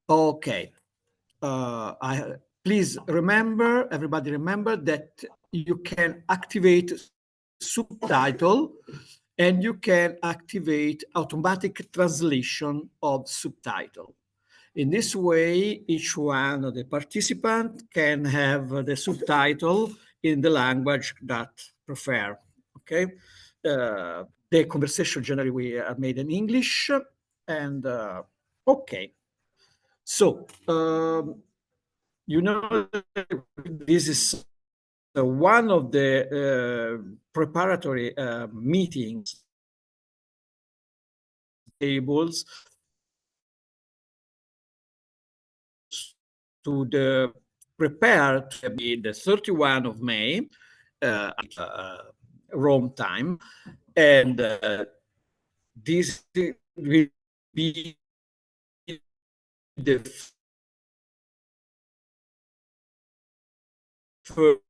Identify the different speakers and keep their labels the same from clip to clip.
Speaker 1: Okay. Please remember, everybody remember that you can activate subtitle and you can activate automatic translation of subtitle. In this way, each one of the participants can have the subtitle in the language that prefer. Okay. The conversation generally we are made in English, and okay. So you know, this is one of the preparatory meetings tables to the prepare to be the 31 of May, Rome time, and this will be the first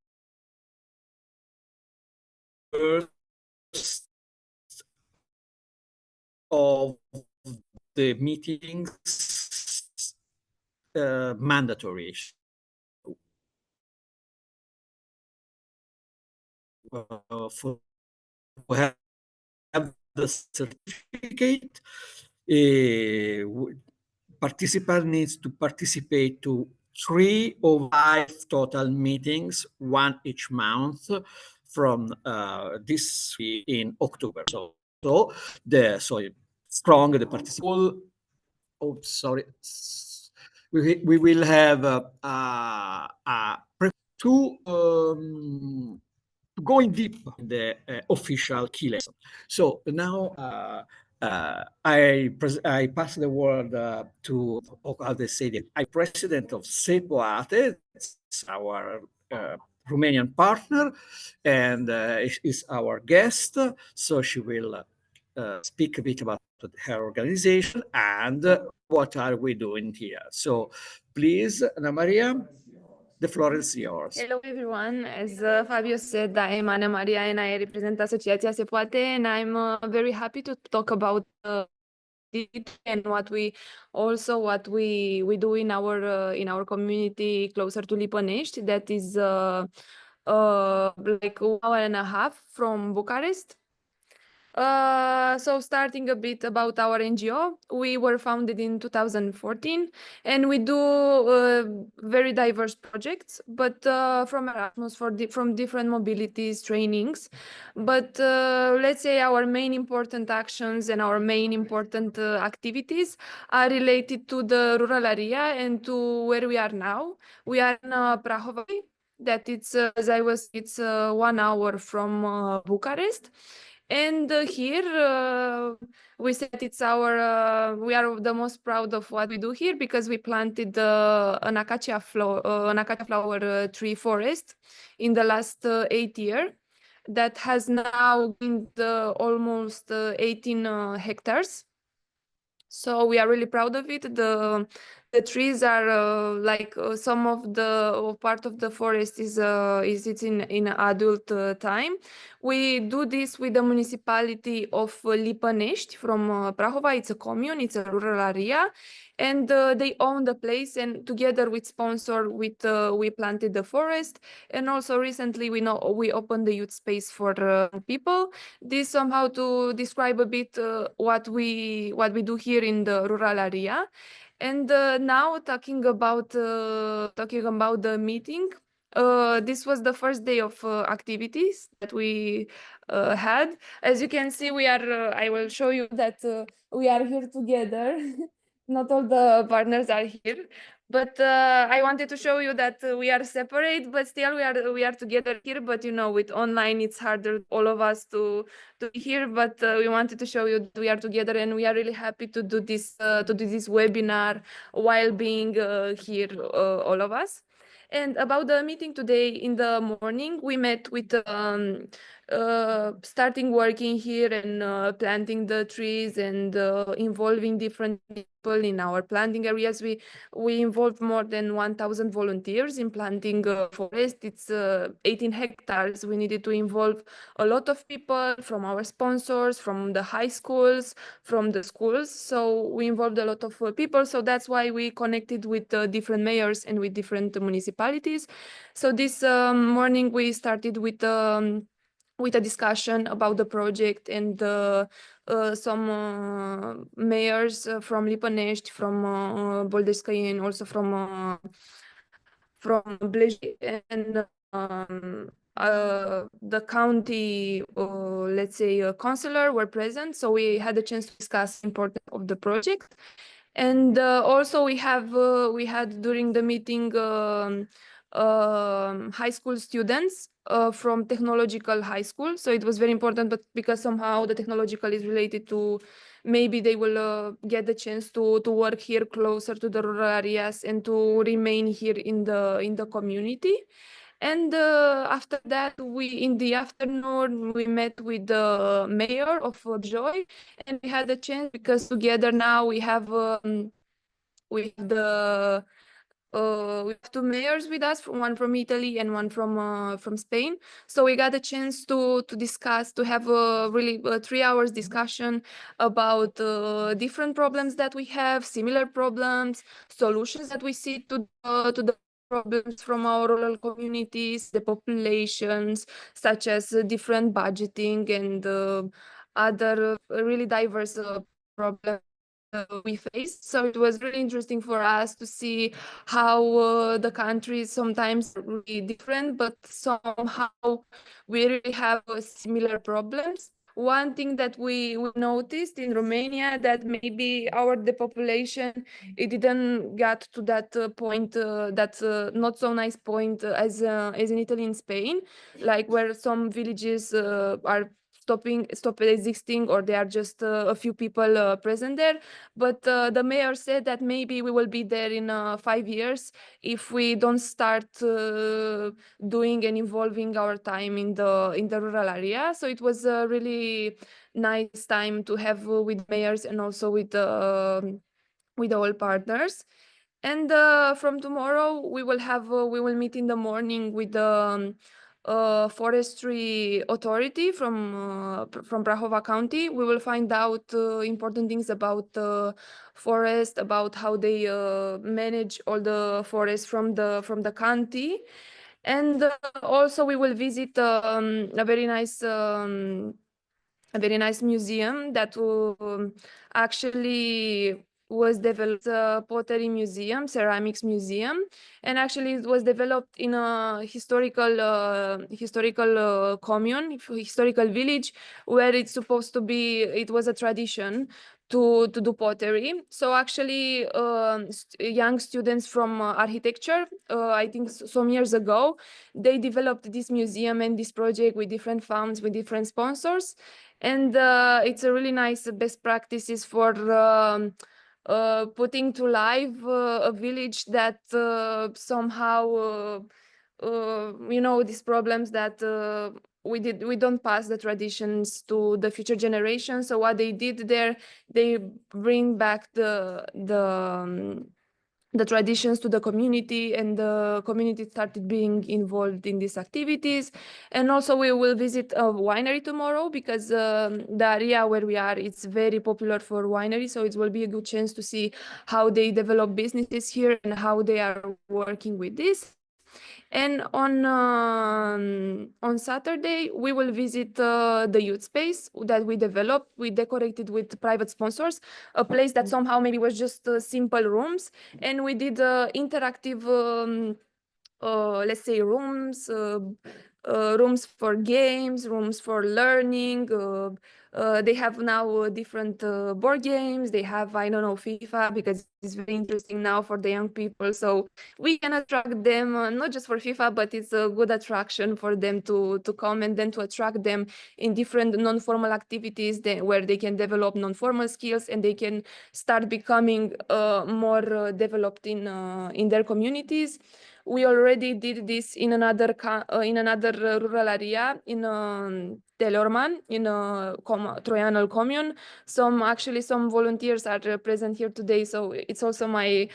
Speaker 1: of the meetings mandatory. For have the certificate, participant needs to participate to 3 or 5 total meetings, one each month from this in October. So the strong the participant. Oh, sorry. We will have to going deep in the official key lesson. So now I pass the word to how they say that I'm president of SE POATE. It's our Romanian partner, and is our guest. So she will speak a bit about her organization and what are we doing here. So please, Ana Maria, the floor is yours.
Speaker 2: Hello everyone, as Fabio said, I am Ana Maria and I represent Asociația Se Poate, and I'm very happy to talk about it and what we do in our community closer to Lipănești, that is like 1 hour and a half from Bucharest. So starting a bit about our NGO, we were founded in 2014 and we do very diverse projects, but from Erasmus, from different mobilities, trainings. But let's say our main important actions and our main important activities are related to the rural area and to where we are now. We are in Prahova, that it's, it's 1 hour from Bucharest. And here we said it's our we are the most proud of what we do here because we planted an acacia flower tree forest in the last 8 years that has now gained almost 18 hectares. So we are really proud of it. The trees are some of the part of the forest is it's in adult time. We do this with the municipality of Lipănești from Prahova. It's a commune, it's a rural area, and they own the place. And together with sponsor, we planted the forest. And also recently we opened the youth space for people. This somehow to describe a bit what we do here in the rural area. And now talking about the meeting, this was the first day of activities that we had. As you can see, we are. I will show you that we are here together. Not all the partners are here, but I wanted to show you that we are separate, but still we are together here. But you know, with online, it's harder all of us to be here. But we wanted to show you that we are together, and we are really happy to do this webinar while being here, all of us. And about the meeting today in the morning, we met with starting working here and planting the trees and involving different people in our planting areas. We involved more than 1,000 volunteers in planting forest. It's 18 hectares. We needed to involve a lot of people from our sponsors, from the high schools, from the schools. So we involved a lot of people. So that's why we connected with different mayors and with different municipalities. So this morning we started with a discussion about the project, and some mayors from Lipănești, from Boldescăi, and also from Blej, and the county, let's say, councillor were present. So we had a chance to discuss the importance of the project. And also we had during the meeting high school students from technological high school. So it was very important, but because somehow the technological is related to, maybe they will get the chance to work here closer to the rural areas and to remain here in the community. And after that, in the afternoon, we met with the mayor of Joy, and we had a chance, because together now we have we have two mayors with us, one from Italy and one from Spain. So we got a chance to discuss, to have a really 3 hours discussion about different problems that we have, similar problems, solutions that we see to the problems from our rural communities, the populations, such as different budgeting and other really diverse problems we face. So it was really interesting for us to see how the countries sometimes are really different, but somehow we really have similar problems. One thing that we noticed in Romania, that maybe our depopulation, it didn't get to that point, that not so nice point as in Italy and Spain, like where some villages are stop existing, or there are just a few people present there. But the mayor said that maybe we will be there in 5 years if we don't start doing and involving our time in the rural area. So it was a really nice time to have with mayors and also with all partners. And from tomorrow we will meet in the morning with the Forestry Authority from Prahova County. We will find out important things about the forest, about how they manage all the forests from the county. And also we will visit a very nice museum that actually was developed, a Pottery Museum, ceramics museum, and actually it was developed in a historical commune, historical village, where it's supposed to be. It was a tradition to do pottery. So actually, young students from architecture, I think some years ago, they developed this museum and this project with different funds, with different sponsors, and it's a really nice best practices for putting to life a village that somehow these problems that we don't pass the traditions to the future generations. So what they did there, they bring back the traditions to the community, and the community started being involved in these activities. And also we will visit a winery tomorrow, because the area where we are, it's very popular for winery. So it will be a good chance to see how they develop businesses here and how they are working with this. And on Saturday, we will visit the youth space that we developed. We decorated with private sponsors, a place that somehow maybe was just simple rooms. And we did interactive, let's say, rooms for games, rooms for learning. They have now different board games. They have, I don't know, FIFA, because it's very interesting now for the young people. So we can attract them, not just for FIFA, but it's a good attraction for them to come, and then to attract them in different non-formal activities where they can develop non-formal skills, and they can start becoming more developed in their communities. We already did this in another rural area in Telorman in a Troianal commune. Some volunteers are present here today, so it's also my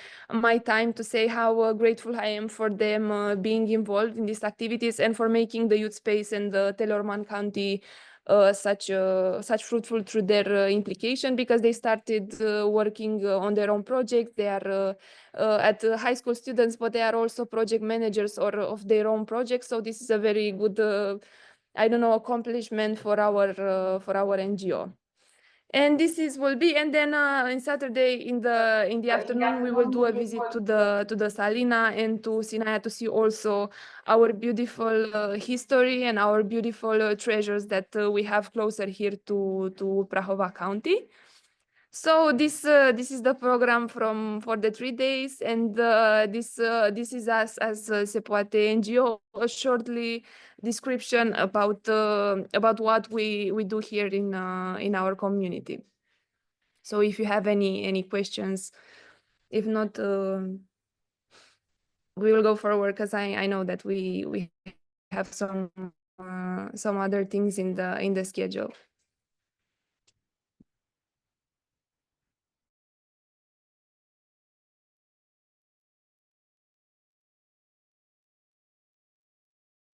Speaker 2: time to say how grateful I am for them being involved in these activities and for making the youth space and the Telorman County such fruitful through their implication, because they started working on their own projects. They are at high school students, but they are also project managers or of their own projects. So this is a very good, accomplishment for our NGO. And this will be, and then on Saturday in the afternoon we will do a visit to the Salina and to Sinaia to see also our beautiful history and our beautiful treasures that we have closer here to Prahova County. So this is the program for the 3 days, and this is us as SE POATE NGO. A shortly description about what we do here in our community. So if you have any questions, if not, we will go forward, because I know that we have some other things in the schedule.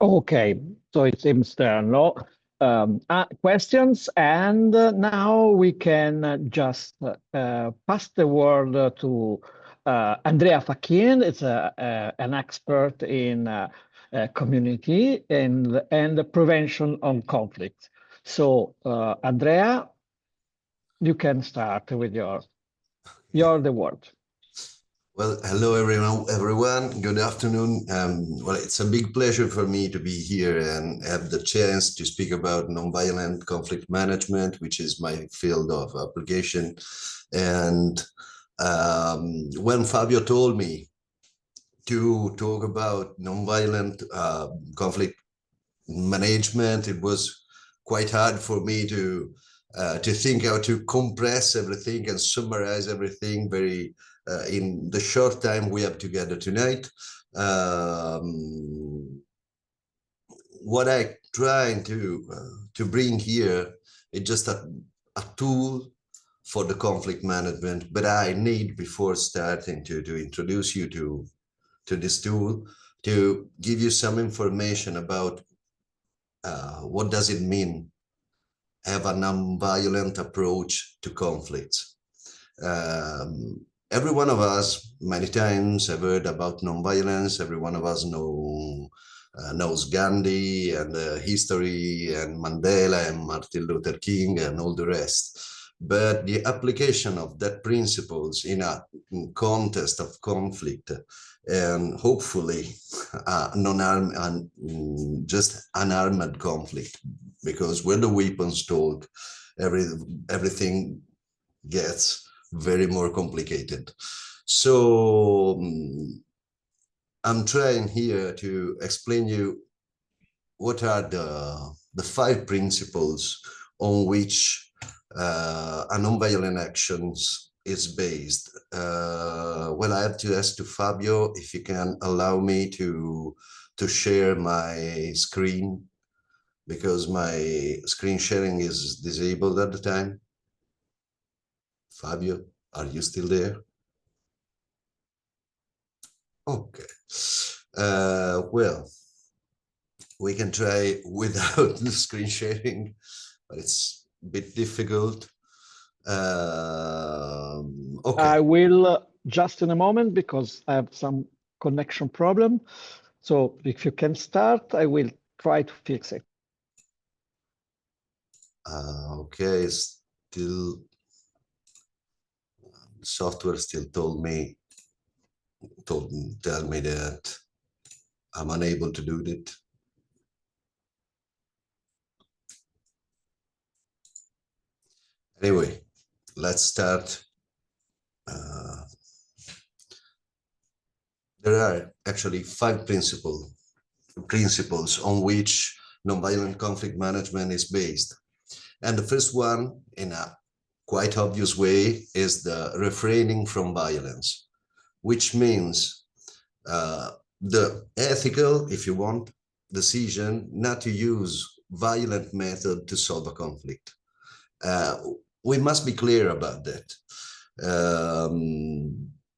Speaker 1: Okay, so it seems there are no questions, and now we can just pass the word to Andrea Facchin. It's an expert in community and prevention of conflict. So, Andrea, you can start with you're the word.
Speaker 3: Well, hello everyone. Good afternoon. Well, it's a big pleasure for me to be here and have the chance to speak about nonviolent conflict management, which is my field of application. And when Fabio told me to talk about nonviolent conflict management, it was quite hard for me to think how to compress everything and summarize everything very in the short time we have together tonight. What I trying to bring here is just a tool for the conflict management, but I need, before starting, to introduce you to this tool, to give you some information about what does it mean have a non-violent approach to conflicts. Every one of us, many times, have heard about non-violence. Every one of us knows Gandhi and history and Mandela and Martin Luther King and all the rest. But the application of that principles in a context of conflict, and hopefully just unarmed conflict, because when the weapons talk, everything gets very more complicated. So I'm trying here to explain you what are the 5 principles on which a nonviolent actions is based. Well, I have to ask to Fabio if you can allow me to share my screen, because my screen sharing is disabled at the time. Fabio, are you still there? Okay. Well, we can try without the screen sharing, but it's a bit difficult. Okay.
Speaker 1: I will just in a moment, because I have some connection problem. So if you can start, I will try to fix it.
Speaker 3: Okay, still software still tell me that I'm unable to do that. Anyway, let's start. There are actually 5 principles on which nonviolent conflict management is based. And the first one, in a quite obvious way, is the refraining from violence, which means the ethical, if you want, decision not to use violent method to solve a conflict. We must be clear about that.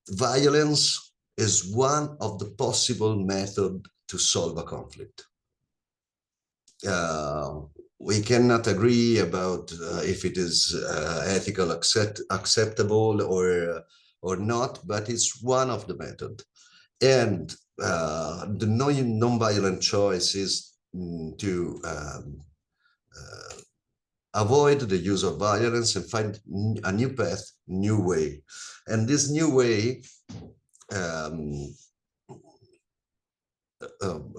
Speaker 3: Violence is one of the possible methods to solve a conflict. We cannot agree about if it is acceptable or not, but it's one of the methods. And the non-violent choice is to avoid the use of violence and find a new path, new way. And this new way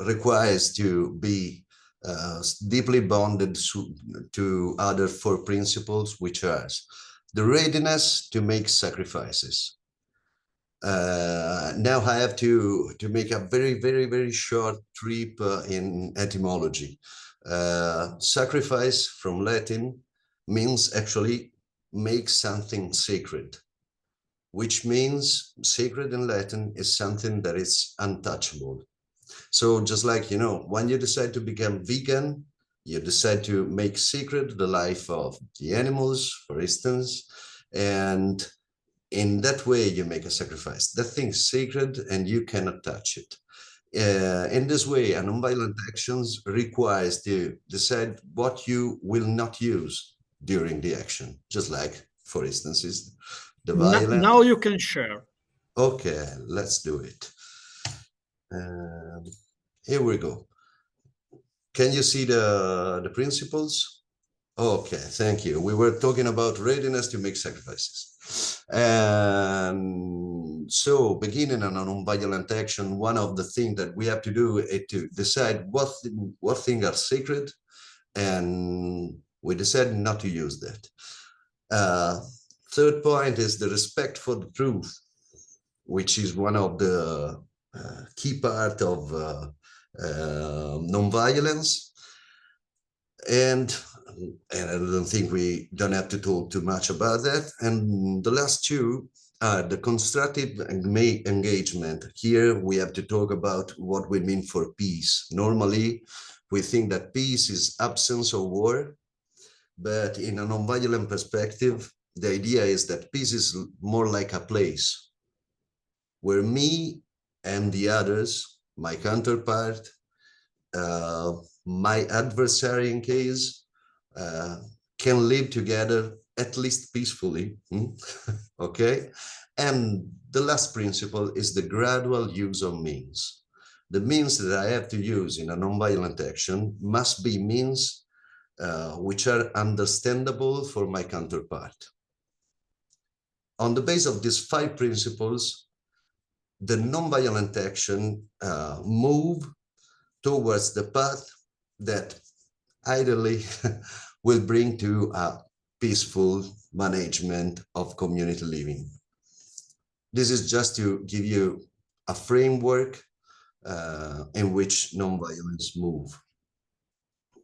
Speaker 3: requires to be deeply bonded to other 4 principles, which are the readiness to make sacrifices. Now I have to make a very short trip in etymology. Sacrifice from Latin means actually make something sacred, which means sacred in Latin is something that is untouchable. So just like, you know, when you decide to become vegan, you decide to make sacred the life of the animals, for instance, and in that way you make a sacrifice. That thing is sacred and you cannot touch it. In this way, a nonviolent actions requires to decide what you will not use during the action. Just like, for instance, is the violence.
Speaker 1: Now you can share.
Speaker 3: Okay, let's do it. Here we go. Can you see the principles? Okay, thank you. We were talking about readiness to make sacrifices. And so beginning on a non-violent action, one of the things that we have to do is to decide what things are sacred, and we decide not to use that. Third point is the respect for the truth, which is one of the key part of non-violence. And I don't think we don't have to talk too much about that. And the last 2 are the constructive engagement. Here we have to talk about what we mean for peace. Normally, we think that peace is absence of war, but in a non-violent perspective, the idea is that peace is more like a place where me and the others, my counterpart, my adversary in case, can live together at least peacefully. Okay. And the last principle is the gradual use of means. The means that I have to use in a non-violent action must be means which are understandable for my counterpart. On the basis of these 5 principles, the non-violent action move towards the path that ideally will bring to a peaceful management of community living. This is just to give you a framework in which non-violence move.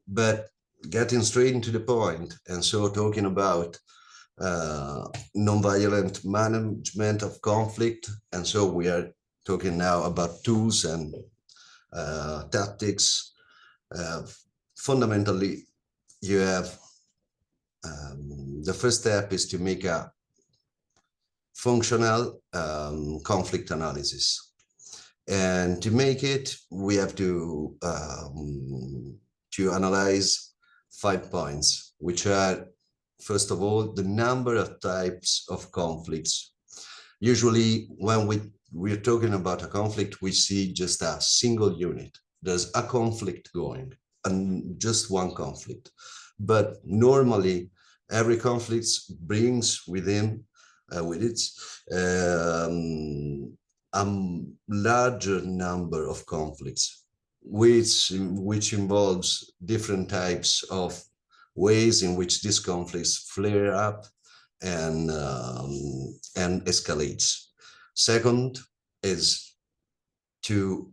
Speaker 3: But getting straight into the point, and so talking about non-violent management of conflict, and so we are talking now about tools and tactics. Fundamentally, you have the first step is to make a functional conflict analysis, and to make it, we have to analyze 5 points, which are, first of all, the number of types of conflicts. Usually, when we're talking about a conflict, we see just a single unit. There's a conflict going, and just one conflict. But normally, every conflict brings within with it a larger number of conflicts, which involves different types of ways in which these conflicts flare up and escalates. Second is to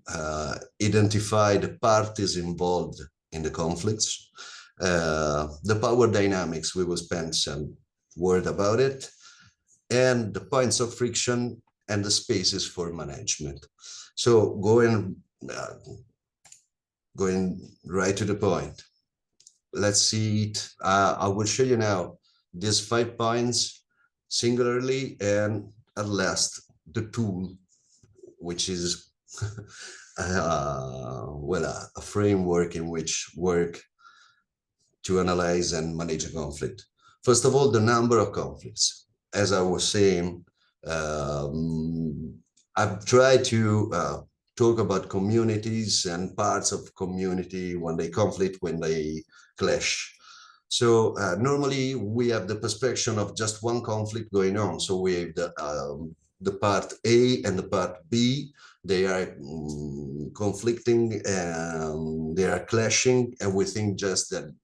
Speaker 3: identify the parties involved in the conflicts, the power dynamics, we will spend some word about it, and the points of friction and the spaces for management. So going right to the point, let's see it. I will show you now these 5 points singularly, and at last the tool, which is well, a framework in which work to analyze and manage a conflict. First of all, the number of conflicts. As I was saying, I've tried to talk about communities and parts of community when they conflict, when they clash. So normally we have the perspective of just one conflict going on. So we have the part A and the part B. They are conflicting and they are clashing, and we think just that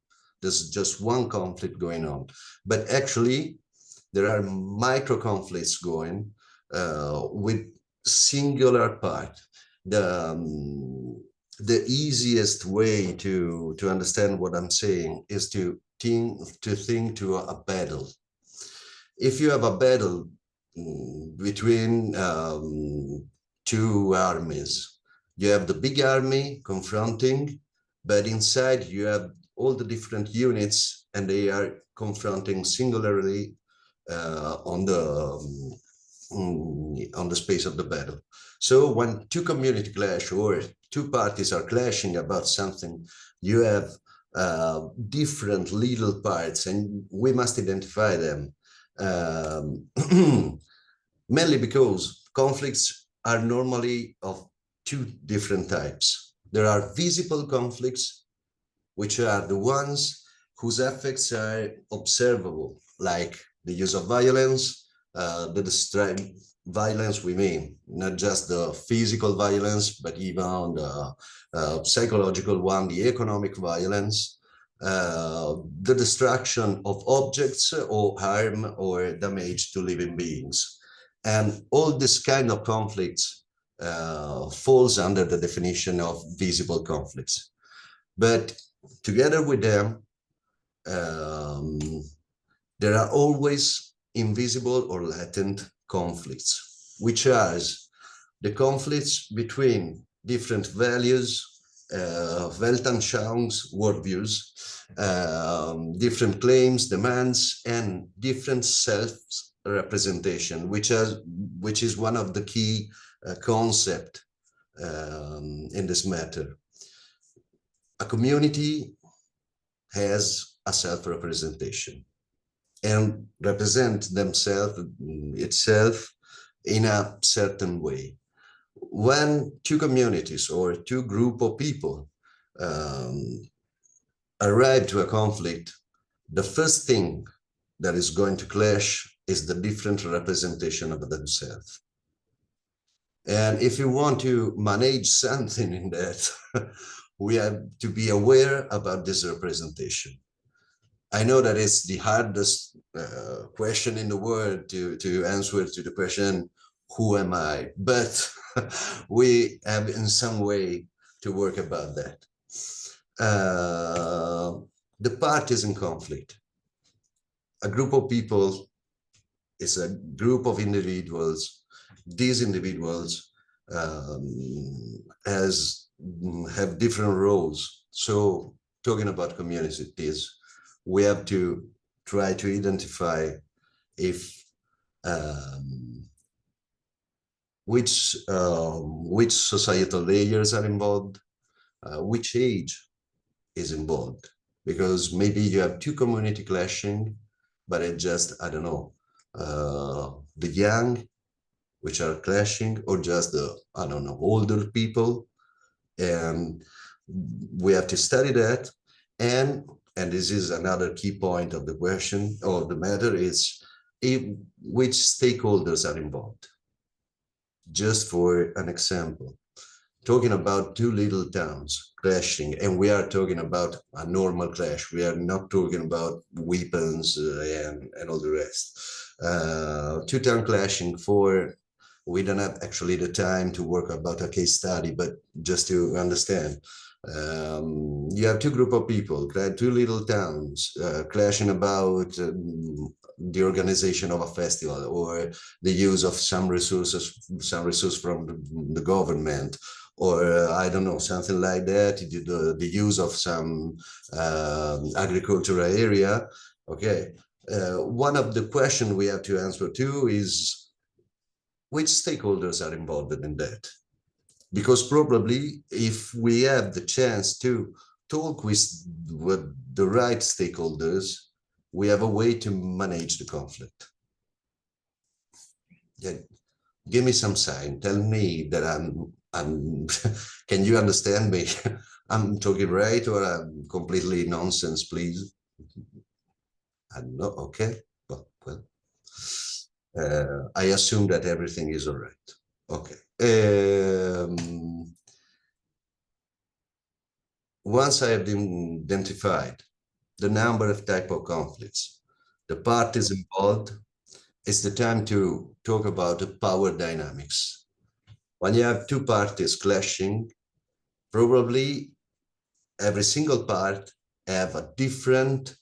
Speaker 3: there's just one conflict going on. But actually, there are micro conflicts going with singular part. The easiest way to understand what I'm saying is to think to a battle. If you have a battle between two armies, you have the big army confronting, but inside you have all the different units, and they are confronting singularly on the space of the battle. So when two community clash or two parties are clashing about something, you have different little parts, and we must identify them. Mainly because conflicts are normally of two different types. There are visible conflicts, which are the ones whose effects are observable, like the use of violence, the violence we mean, not just the physical violence, but even the psychological one, the economic violence, the destruction of objects or harm or damage to living beings. And all this kind of conflicts falls under the definition of visible conflicts. But together with them, there are always invisible or latent conflicts, which are the conflicts between different values, Weltanschauungs, worldviews, different claims, demands, and different self-representation, which is one of the key concepts in this matter. A community has a self-representation and represent itself in a certain way. When two communities or two groups of people arrive to a conflict, the first thing that is going to clash is the different representation of themselves. And if you want to manage something in that, we have to be aware about this representation. I know that it's the hardest question in the world to answer to the question, who am I? But we have in some way to work about that. The parties in conflict. A group of people is a group of individuals. These individuals have different roles. So talking about communities, we have to try to identify if which societal layers are involved, which age is involved, because maybe you have two community clashing, but it just, I don't know, the young which are clashing, or just the, I don't know, older people. And we have to study that. And this is another key point of the question or the matter is which stakeholders are involved. Just for an example, talking about two little towns clashing, and we are talking about a normal clash. We are not talking about weapons and all the rest. Two towns clashing we don't have actually the time to work about a case study, but just to understand. You have two groups of people, two little towns clashing about the organization of a festival, or the use of some resource from the government, or I don't know, something like that, the use of some agricultural area. Okay, one of the questions we have to answer to is which stakeholders are involved in that? Because probably if we have the chance to talk with the right stakeholders, we have a way to manage the conflict. Yeah, give me some sign. Tell me that I'm can you understand me? I'm talking right or I'm completely nonsense, please? I'm not, okay. Well, I assume that everything is all right. Okay. Once I have identified the number of type of conflicts, the parties involved, it's the time to talk about the power dynamics. When you have two parties clashing, probably every single part have a different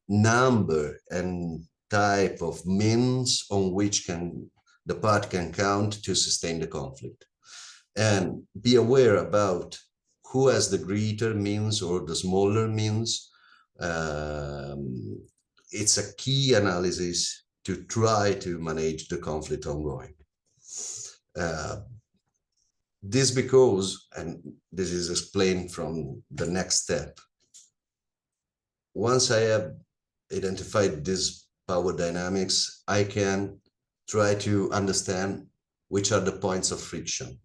Speaker 3: number and type of means on which the part can count to sustain the conflict. And be aware about who has the greater means or the smaller means. It's a key analysis to try to manage the conflict ongoing. This because, and this is explained from the next step, once I have identified this power dynamics, I can try to understand which are the points of friction.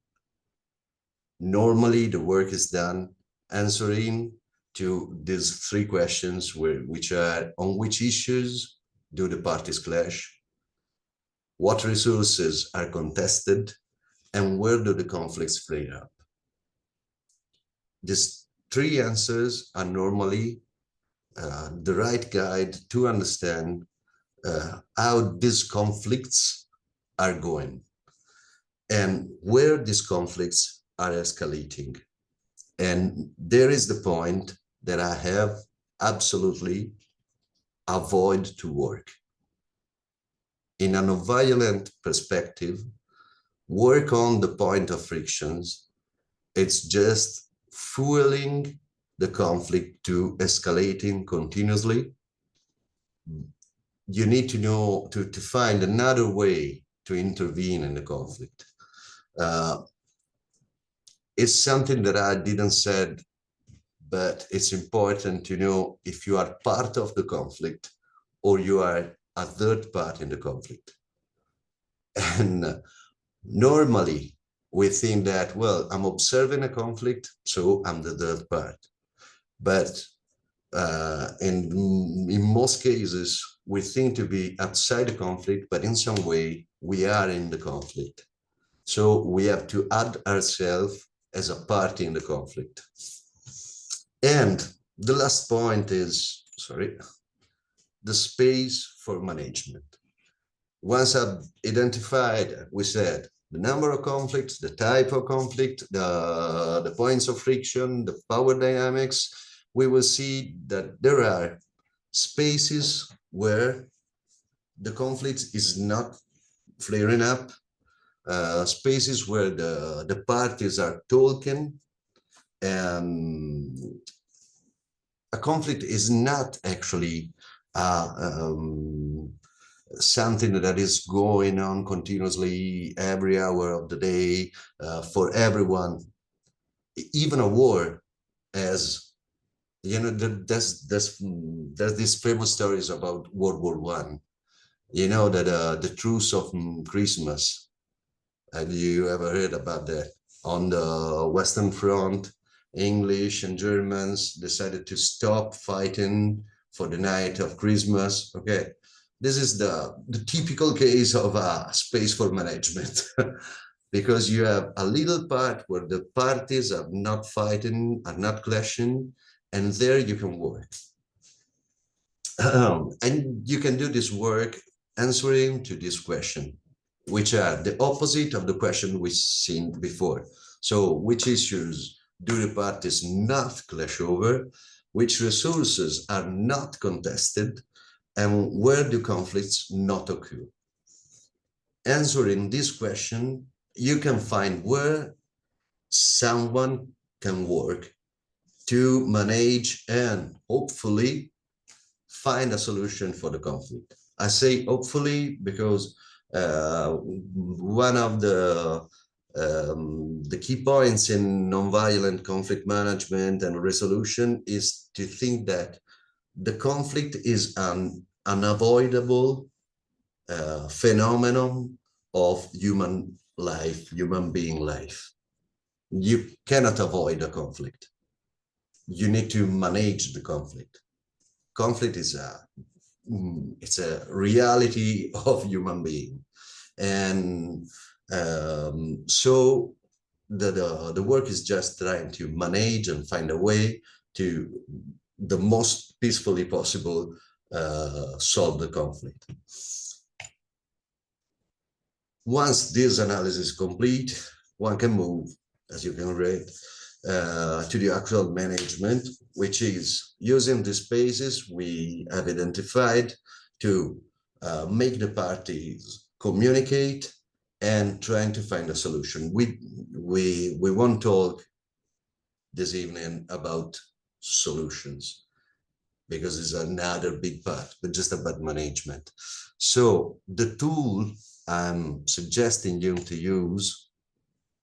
Speaker 3: Normally, the work is done answering to these three questions, which are on which issues do the parties clash, what resources are contested, and where do the conflicts flare up. These three answers are normally the right guide to understand how these conflicts are going and where these conflicts are escalating. And there is the point that I have absolutely avoid to work. In a nonviolent perspective, work on the point of frictions, it's just fueling the conflict to escalating continuously. You need to know to find another way to intervene in the conflict. It's something that I didn't said, but it's important to know if you are part of the conflict or you are a third part in the conflict. And normally we think that, well, I'm observing a conflict, so I'm the third part. But in most cases, we think to be outside the conflict, but in some way we are in the conflict. So we have to add ourselves as a party in the conflict. And the last point is, the space for management. Once I've identified, we said, the number of conflicts, the type of conflict, the points of friction, the power dynamics, we will see that there are spaces where the conflict is not flaring up, spaces where the parties are talking, and a conflict is not actually something that is going on continuously every hour of the day for everyone. Even a war, as you know, there's these famous stories about World War I. You know that the truce of Christmas. Have you ever heard about that? On the Western Front, English and Germans decided to stop fighting for the night of Christmas. Okay, this is the typical case of a space for management. Because you have a little part where the parties are not fighting, are not clashing, and there you can work. And you can do this work answering to this question, which are the opposite of the question we've seen before. So which issues do the parties not clash over? Which resources are not contested? And where do conflicts not occur? Answering this question you can find where someone can work to manage and hopefully find a solution for the conflict. I say hopefully because one of the key points in nonviolent conflict management and resolution is to think that the conflict is an unavoidable phenomenon of human life, human being life. You cannot avoid a conflict. You need to manage the conflict. Conflict is it's a reality of human being, and so the work is just trying to manage and find a way to the most peacefully possible solve the conflict. Once this analysis is complete, one can move, as you can read, to the actual management, which is using the spaces we have identified to make the parties communicate and trying to find a solution. We won't talk this evening about solutions because it's another big part, but just about management. So the tool I'm suggesting you to use,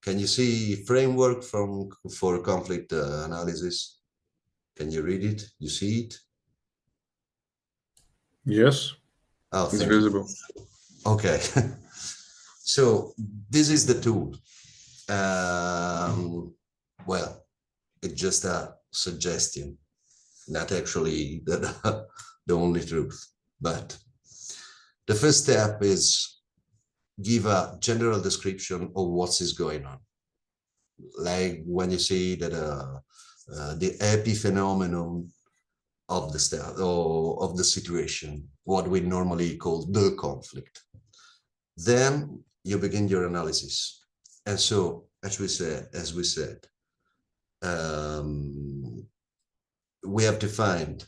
Speaker 3: can you see framework for conflict analysis? Can you read it? You see it?
Speaker 4: Yes,
Speaker 3: Oh,
Speaker 4: it's
Speaker 3: thank you.
Speaker 4: visible.
Speaker 3: Okay. So this is the tool. Well, it's just a suggestion, not actually the only truth. But the first step is give a general description of what is going on. Like when you see that the epiphenomenon of the state or of the situation, what we normally call the conflict. Then you begin your analysis. And so, as we said, we have to find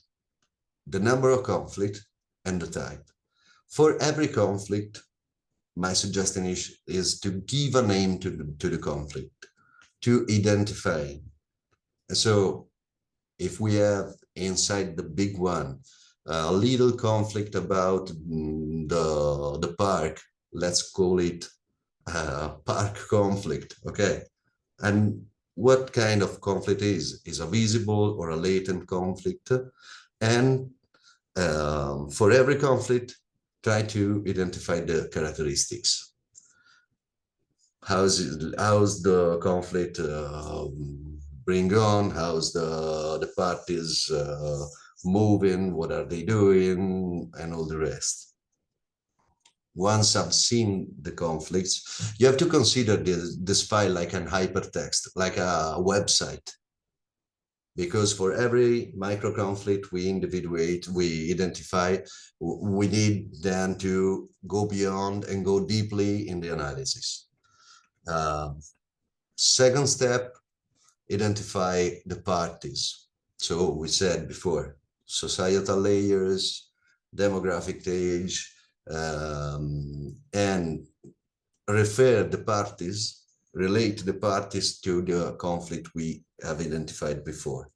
Speaker 3: the number of conflict and the type. For every conflict, my suggestion is to give a name to the conflict, to identify. And so if we have inside the big one a little conflict about the park, let's call it park conflict, okay? And what kind of conflict is a visible or a latent conflict? And for every conflict, try to identify the characteristics. How's the conflict bring on? How's the parties moving? What are they doing? And all the rest. Once I've seen the conflicts, you have to consider this file like an hypertext, like a website. Because for every micro conflict we individuate, we identify, we need then to go beyond and go deeply in the analysis. Second step, identify the parties. So we said before, societal layers, demographic age, and refer the parties, relate the parties to the conflict we have identified before.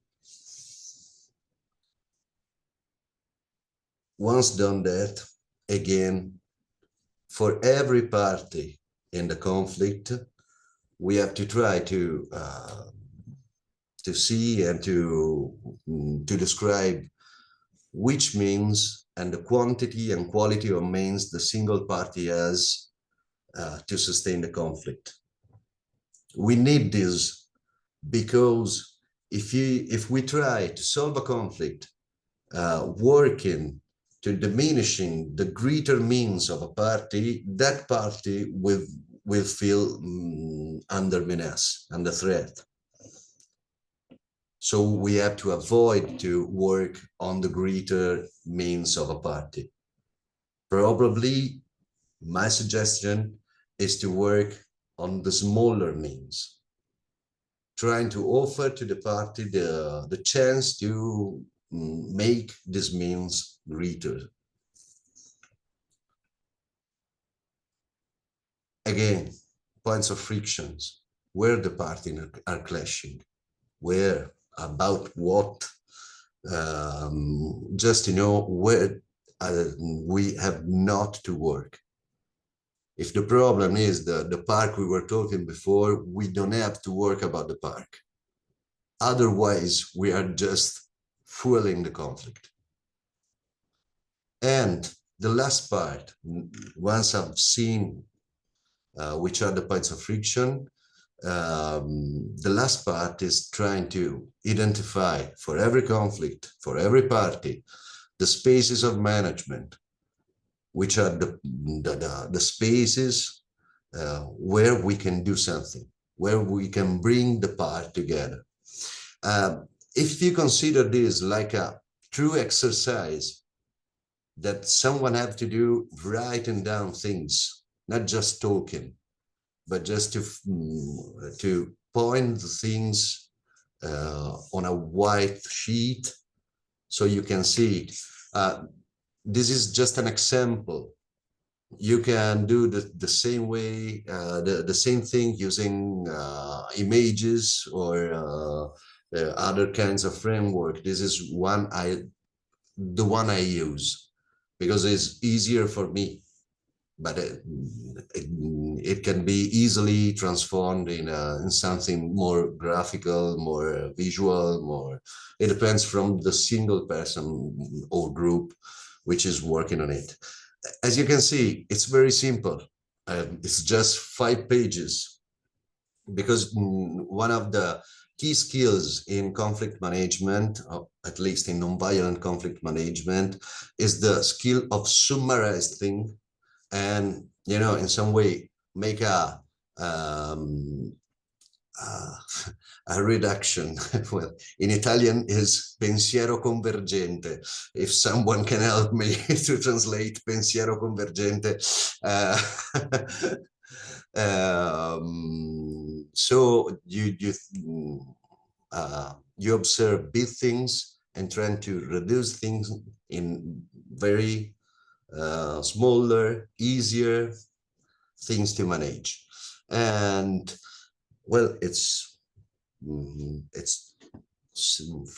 Speaker 3: Once done that, again, for every party in the conflict, we have to try to see and to describe which means and the quantity and quality of means the single party has to sustain the conflict. We need this because if we try to solve a conflict working to diminishing the greater means of a party, that party will feel under menace, under threat. So we have to avoid to work on the greater means of a party. Probably my suggestion is to work on the smaller means, trying to offer to the party the chance to make this means greater. Again, points of frictions, where the parties are clashing, where, about what, just to know where we have not to work. If the problem is the park we were talking before, we don't have to work about the park. Otherwise, we are just fueling the conflict. And the last part, once I've seen which are the points of friction, the last part is trying to identify for every conflict, for every party, the spaces of management, which are the spaces where we can do something, where we can bring the part together. If you consider this like a true exercise that someone have to do, writing down things, not just talking, but just to point the things on a white sheet so you can see it. This is just an example. You can do the same way, the same thing using images or other kinds of framework. This is the one I use because it's easier for me, but it can be easily transformed in something more graphical, more visual, more. It depends from the single person or group which is working on it. As you can see, it's very simple. It's just 5 pages, because one of the key skills in conflict management, or at least in nonviolent conflict management, is the skill of summarizing and, you know, in some way make a reduction. Well, in Italian is pensiero convergente. If someone can help me to translate pensiero convergente. So you observe big things and trying to reduce things in very smaller, easier things to manage. And well, it's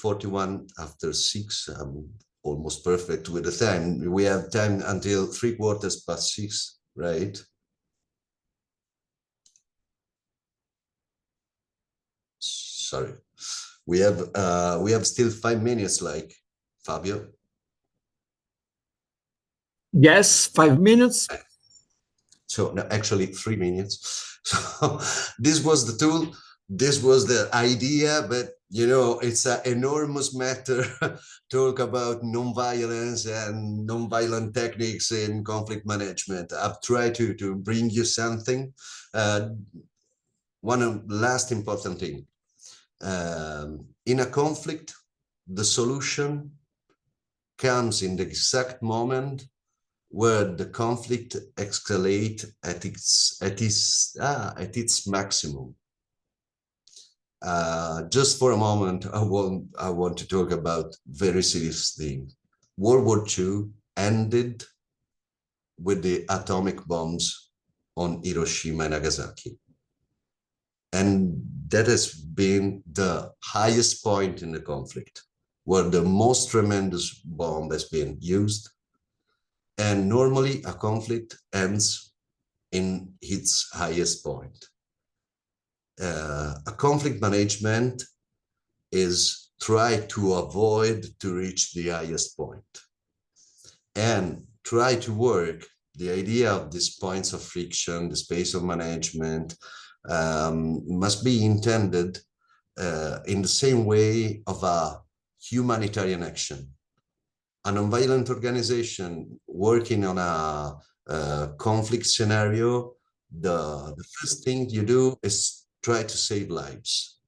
Speaker 3: 41 after 6. I'm almost perfect with the time. We have time until 6:15, right? Sorry, we have still 5 minutes, like Fabio.
Speaker 1: Yes, 5 minutes.
Speaker 3: So no, actually 3 minutes. So this was the tool, this was the idea, but you know, it's an enormous matter. Talk about non-violence and non-violent techniques in conflict management. I've tried to bring you something. One last important thing. In a conflict, the solution comes in the exact moment where the conflict escalates at its maximum. Just for a moment, I want to talk about very serious thing. World War II ended with the atomic bombs on Hiroshima and Nagasaki. And that has been the highest point in the conflict, where the most tremendous bomb has been used. And normally a conflict ends in its highest point. A conflict management is try to avoid to reach the highest point and try to work the idea of these points of friction, the space of management, must be intended in the same way of a humanitarian action. A nonviolent organization working on a conflict scenario, the first thing you do is try to save lives.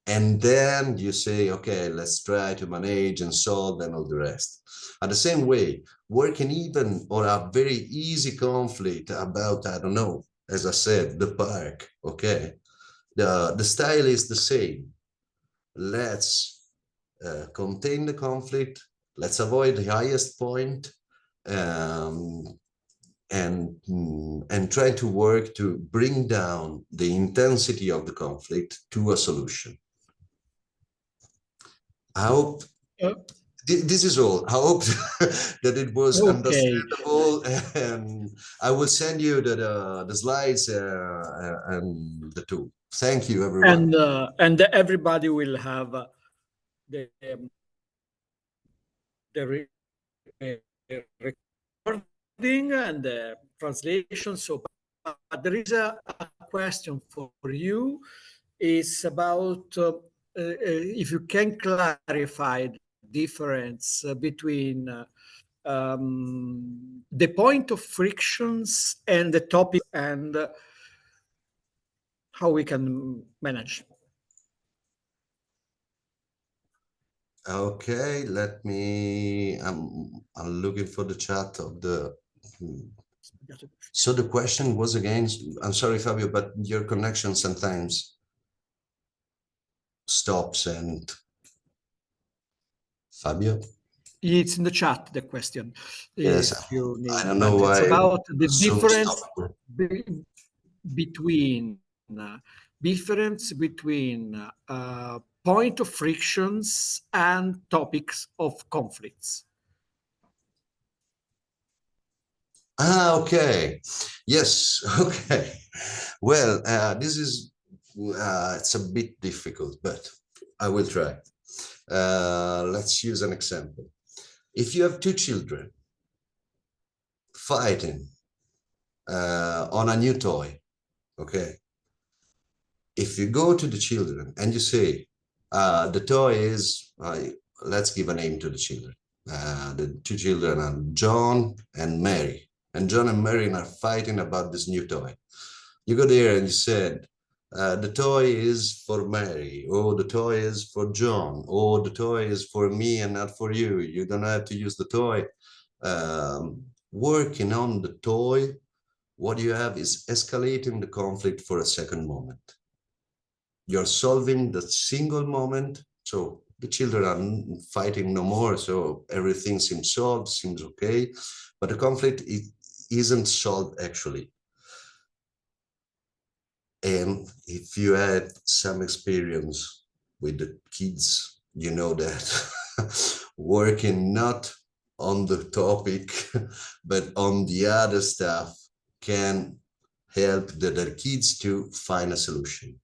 Speaker 3: And then you say, okay, let's try to manage and solve and all the rest. At the same way, working even on a very easy conflict about, I don't know, as I said, the park, okay? The style is the same. Let's contain the conflict. Let's avoid the highest point, and and try to work to bring down the intensity of the conflict to a solution. I hope this is all. I hope that it was understandable, and I will send you the slides and the tool. Thank you, everyone.
Speaker 1: And everybody will have the recording and the translation. So, but there is a question for you. It's about if you can clarify the difference between the point of frictions and the topic, and how we can manage.
Speaker 3: Okay, let me, I'm looking for the chat of the, so the question was again, I'm sorry, Fabio, but your connection sometimes stops. And Fabio?
Speaker 1: It's in the chat, the question.
Speaker 3: Yes,
Speaker 1: You need,
Speaker 3: I don't know why.
Speaker 1: it's about the difference between point of frictions and topics of conflicts.
Speaker 3: Ah, okay. Yes, okay. Well, this is, it's a bit difficult, but I will try. Let's use an example. If you have two children fighting on a new toy, okay? If you go to the children and you say, the toy is, let's give a name to the children. The two children are John and Mary. And John and Mary are fighting about this new toy. You go there and you said, the toy is for Mary, or the toy is for John, or the toy is for me and not for you. You don't have to use the toy. Working on the toy, what you have is escalating the conflict for a second moment. You're solving the single moment, so the children are fighting no more, so everything seems solved, seems okay, but the conflict isn't solved actually. And if you had some experience with the kids, you know that working not on the topic, but on the other stuff can help the kids to find a solution.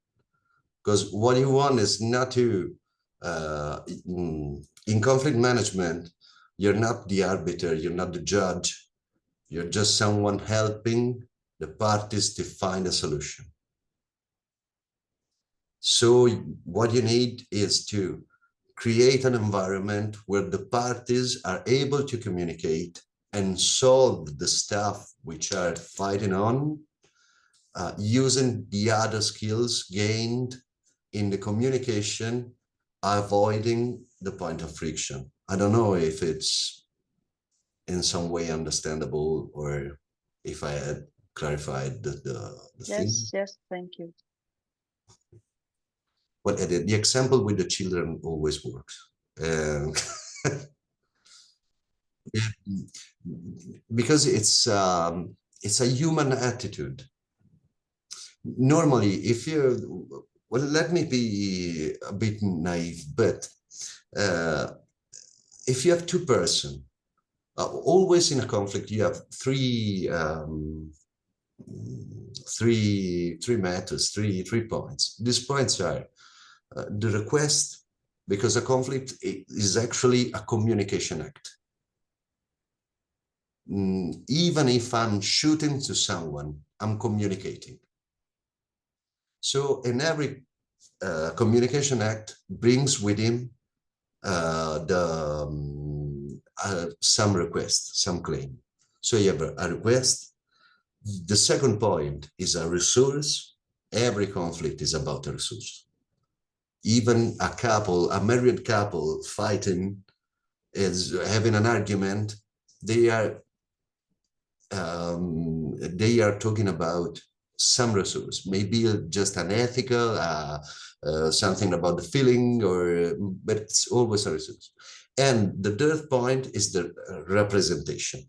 Speaker 3: Because what you want is not to, in conflict management, you're not the arbiter, you're not the judge, you're just someone helping the parties to find a solution. So what you need is to create an environment where the parties are able to communicate and solve the stuff which are fighting on, using the other skills gained in the communication, avoiding the point of friction. I don't know if it's in some way understandable or if I had clarified the thing.
Speaker 4: Yes, thank you.
Speaker 3: Well, the example with the children always works. Because it's a human attitude. Normally, if you, well, let me be a bit naive, but if you have two persons, always in a conflict, you have three matters, three points. These points are the request, because a conflict is actually a communication act. Even if I'm shooting to someone, I'm communicating. So in every communication act brings with him some request, some claim. So you have a request. The second point is a resource. Every conflict is about a resource. Even a couple, a married couple fighting, is having an argument, they are talking about some resource, maybe just an ethical, something about the feeling, or but it's always a resource. And the third point is the representation.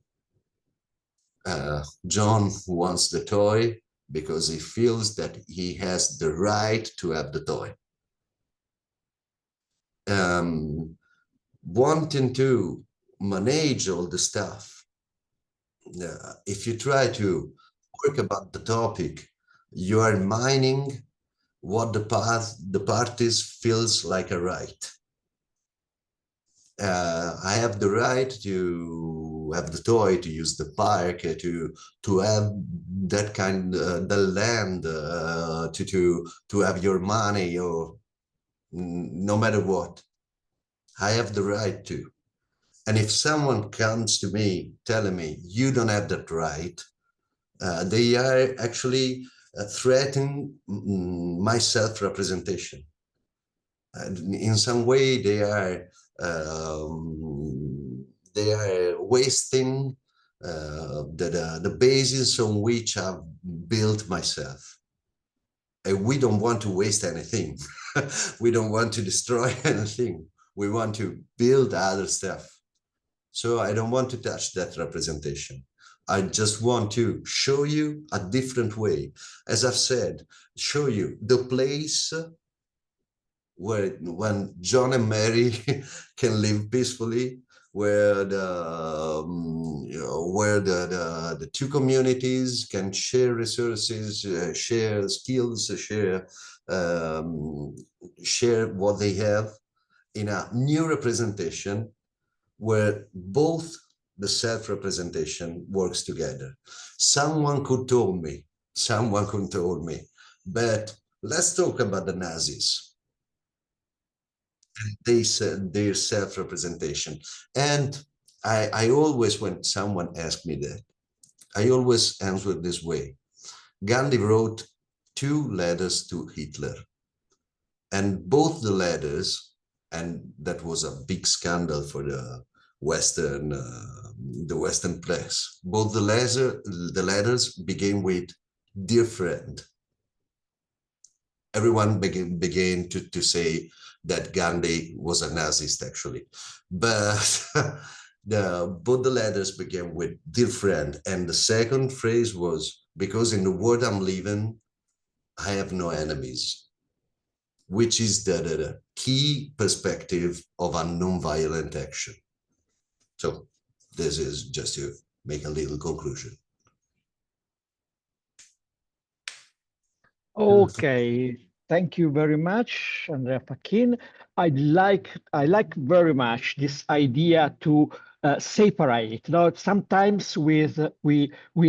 Speaker 3: John wants the toy because he feels that he has the right to have the toy. Wanting to manage all the stuff, if you try to work about the topic, you are mining what the parties feels like a right. I have the right to have the toy, to use the park, to have that kind the land, to have your money, or no matter what. I have the right to. And if someone comes to me telling me you don't have that right, they are actually threatening my self-representation. In some way, they are wasting the basis on which I've built myself. And we don't want to waste anything. We don't want to destroy anything. We want to build other stuff. So I don't want to touch that representation. I just want to show you a different way. As I've said, show you the place where when John and Mary can live peacefully, where the two communities can share resources, share skills, share what they have in a new representation where both the self-representation works together. Someone could tell me, but let's talk about the Nazis. They said their self-representation. And I always, when someone asks me that, I always answer this way. Gandhi wrote 2 letters to Hitler. And both the letters, and that was a big scandal for the Western press, both the letters began with "Dear friend." Everyone began to say that Gandhi was a Nazist, actually. But both the letters began with "Dear friend." And the second phrase was, "Because in the world I'm living, I have no enemies," which is the key perspective of a nonviolent action. So this is just to make a little conclusion.
Speaker 4: Okay, thank you very much, Andrea Facchin. I like very much this idea to separate. Now, sometimes we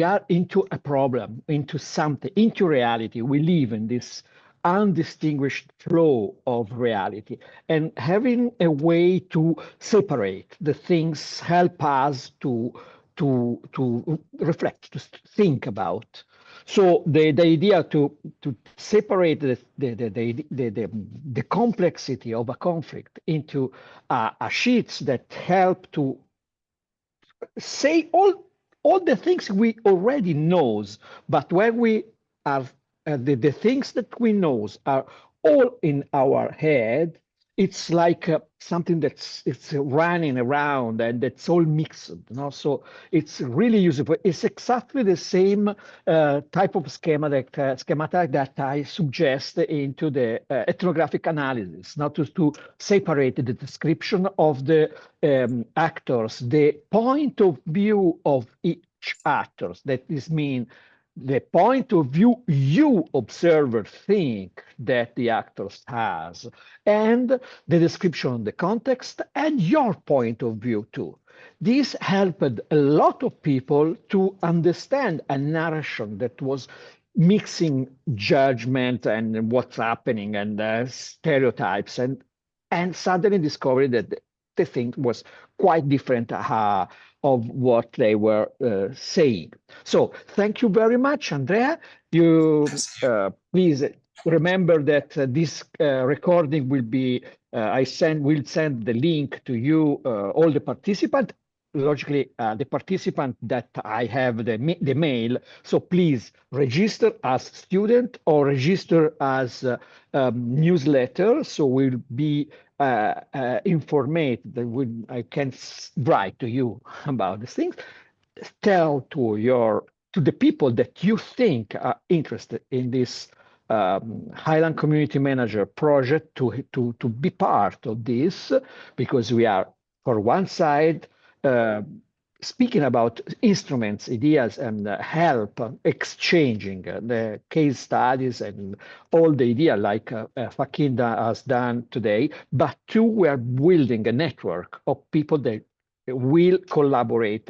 Speaker 4: are into a problem, into something, into reality. We live in this undistinguished flow of reality, and having a way to separate the things help us to reflect, to think about. So the idea to separate the complexity of a conflict into sheets that help to say all the things we already knows, but when we are the things that we knows are all in our head, it's like something it's running around and that's all mixed, you know? So it's really useful. It's exactly the same type of schematic that I suggest into the ethnographic analysis, not to separate the description of the actors, the point of view of each actors. That is mean the point of view you observer think that the actors has, and the description of the context and your point of view too. This helped a lot of people to understand a narration that was mixing judgment and what's happening and stereotypes, and suddenly discovered that the thing was quite different of what they were saying. So thank you very much, Andrea. You please remember that this recording will be, will send the link to you, all the participants. Logically, the participant that I have the mail. So please register as student or register as newsletter. So we'll be informed that I can write to you about these things. tell to the people that you think are interested in this Highland Community Manager project to be part of this, because we are, for one side, speaking about instruments, ideas, and help exchanging the case studies and all the idea like Facchin has done today. But two, we are building a network of people that will collaborate,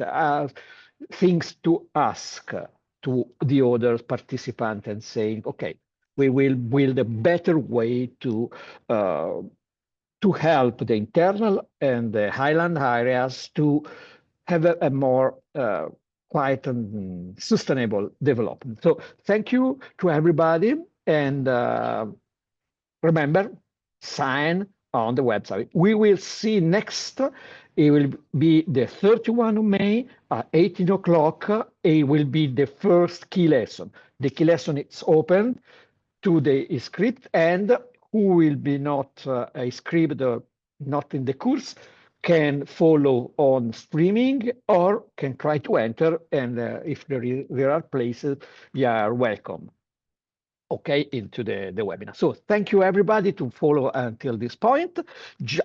Speaker 4: things to ask to the other participant and saying, okay, we will build a better way to help the internal and the highland areas to have a more quiet and sustainable development. So thank you to everybody, and remember, sign on the website. We will see next. It will be the 31 of May at 18 o'clock. It will be the first key lesson. The key lesson is open to the script, and who will be not a script, not in the course, can follow on streaming or can try to enter, and if there are places, you are welcome, okay, into the webinar. So thank you everybody to follow until this point.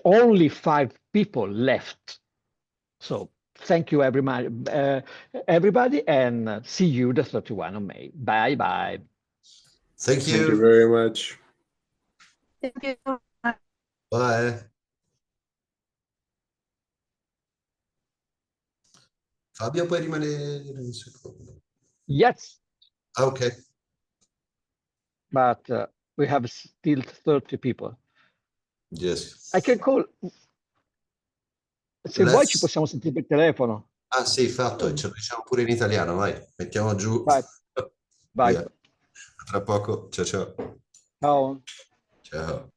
Speaker 4: Only 5 people left. So thank you everybody, and see you the 31 of May. Bye bye.
Speaker 3: Thank you.
Speaker 5: Thank you very much.
Speaker 2: Thank you.
Speaker 3: Bye. Fabio, puoi rimanere un secondo?
Speaker 4: Yes,
Speaker 3: Ok.
Speaker 4: but we have still 30 people.
Speaker 3: Yes.
Speaker 4: I can call. Se vuoi ci possiamo sentire per telefono.
Speaker 3: Ah sì, fatto, ce lo diciamo pure in italiano, vai, mettiamo giù.
Speaker 4: Vai. Vai.
Speaker 3: Via. A tra poco, ciao ciao.
Speaker 4: Ciao.
Speaker 3: Ciao.